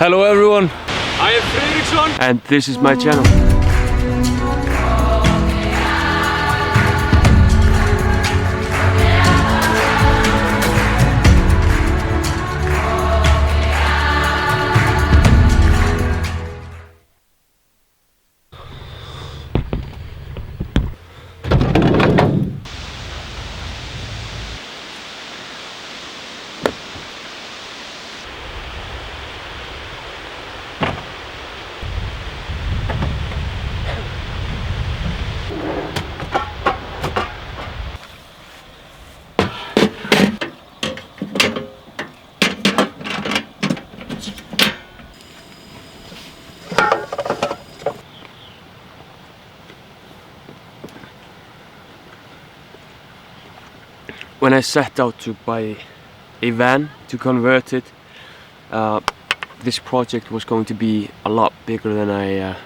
Hello everyone, I am Fredriksson and this is my channel. When I set out to buy a van to convert it, this project was going to be a lot bigger than I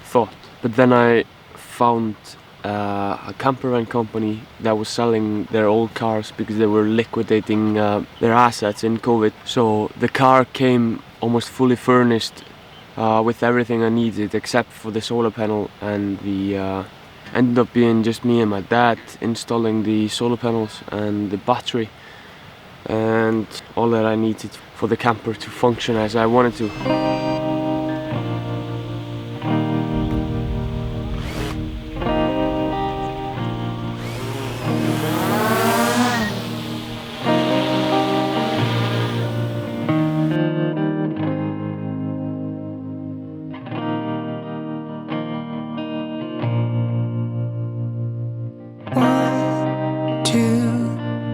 thought. But then I found a campervan company that was selling their old cars because they were liquidating their assets in COVID. So the car came almost fully furnished with everything I needed except for the solar panel, and the ended up being just me and my dad installing the solar panels and the battery and all that I needed for the camper to function as I wanted to.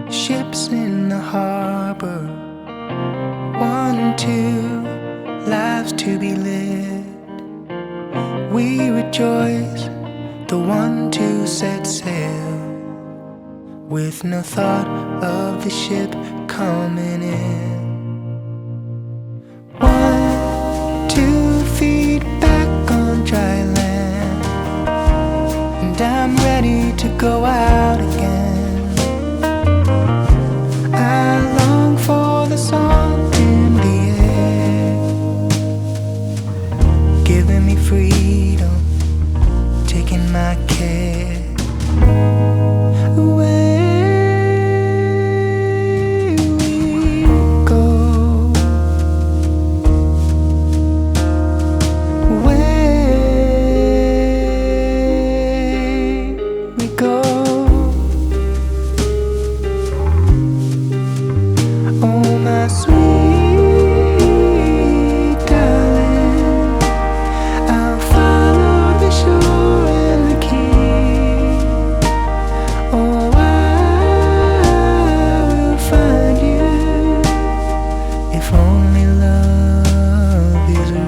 Ships in the harbor, 1, 2 lives to be lived. We rejoice, the 1, 2 set sail, with no thought of the ship coming in. 1, 2 feet back on dry land, and I'm ready to go out again. The salt in the air, giving me freedom, taking my care away. We go, away we go. Oh, my sweet darling, I'll follow the shore and the key. Oh, I will find you, if only love is real.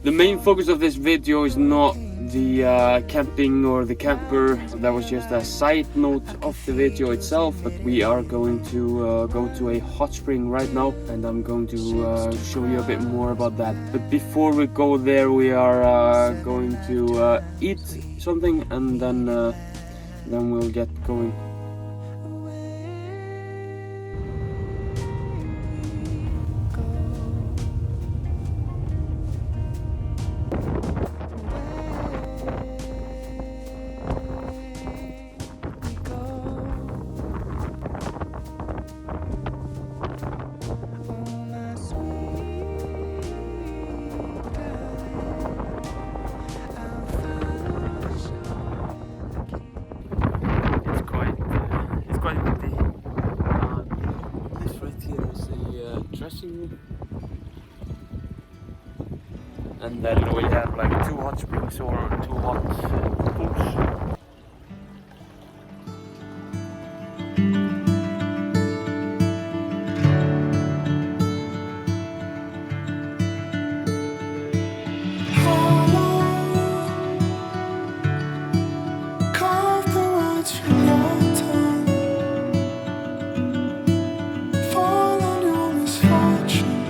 The main focus of this video is not the camping or the camper. That was just a side note of the video itself, but we are going to go to a hot spring right now, and I'm going to show you a bit more about that. But before we go there, we are going to eat something, and then we'll get going. And then we have like 2 hot springs or 2 hot pools. words from your tongue fall on your misfortune.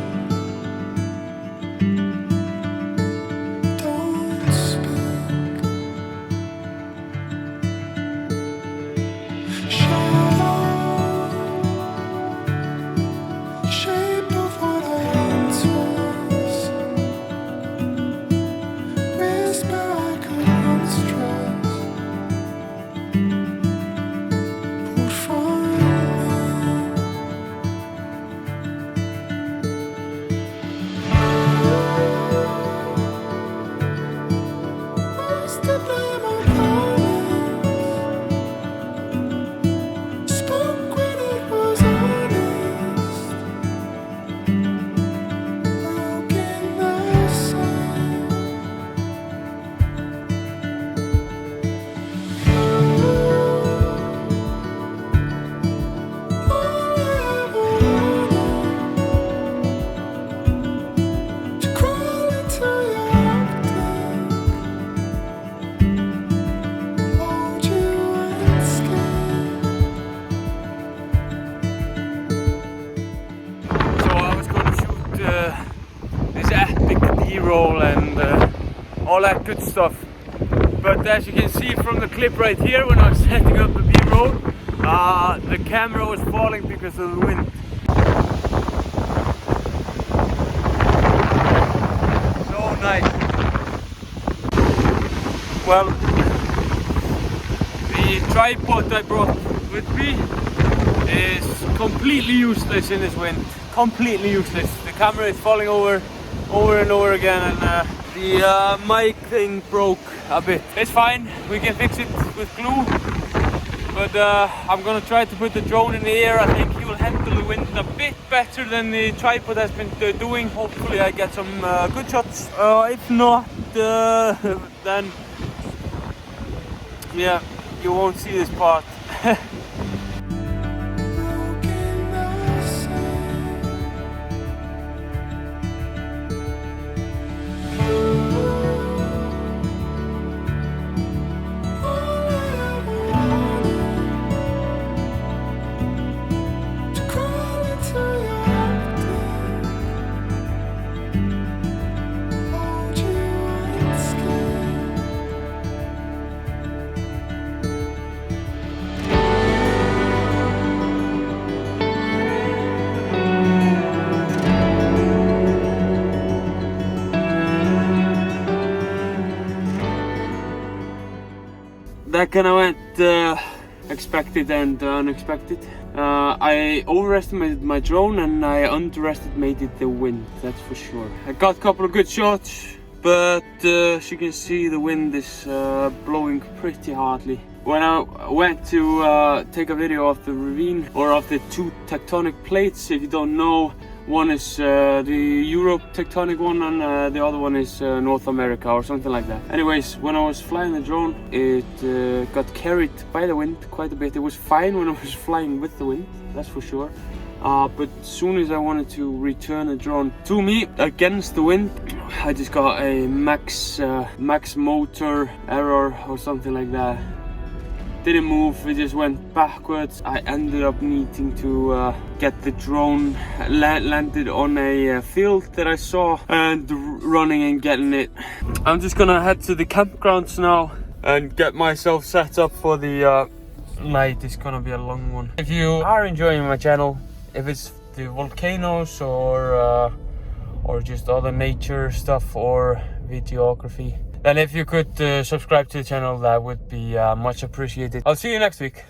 Don't speak. Shadow, shape of what I once was. Whisper I could once trust. Pulled from me. Lost to blame my promise. Spoke when it was honest. Broken the same. All I ever wanted to crawl into your optic, hold you unscared. So I was gonna shoot this epic B-roll and all that good stuff. But as you can see from the clip right here, when I was setting up the B-roll, the camera was falling because of the wind. So nice. Well, the tripod I brought with me is completely useless in this wind. Completely useless. The camera is falling over and over again, and the mic thing broke a bit. It's fine, we can fix it with glue. But I'm gonna try to put the drone in the air. I think he will handle the wind a bit better than the tripod has been doing. Hopefully I get some good shots. If not, then yeah, you won't see this part. Broken the same. All I ever wanted to crawl into your optic, hold you unscared. That kind of went expected and unexpected. I overestimated my drone and I underestimated the wind, that's for sure. I got a couple of good shots, but as you can see, the wind is blowing pretty hardly. When I went to take a video of the ravine, or of the two tectonic plates, if you don't know, one is the Europe tectonic one and the other one is North America or something like that. Anyways, when I was flying the drone, it got carried by the wind quite a bit. It was fine when I was flying with the wind, that's for sure. But as soon as I wanted to return the drone to me against the wind, I just got a max motor error or something like that. Didn't move, it just went backwards. I ended up needing to get the drone landed on a field that I saw and running and getting it. I'm just gonna head to the campgrounds now and get myself set up for the night. It's gonna be a long one. If you are enjoying my channel, if it's the volcanoes or just other nature stuff or videography, then if you could subscribe to the channel, that would be much appreciated. I'll see you next week.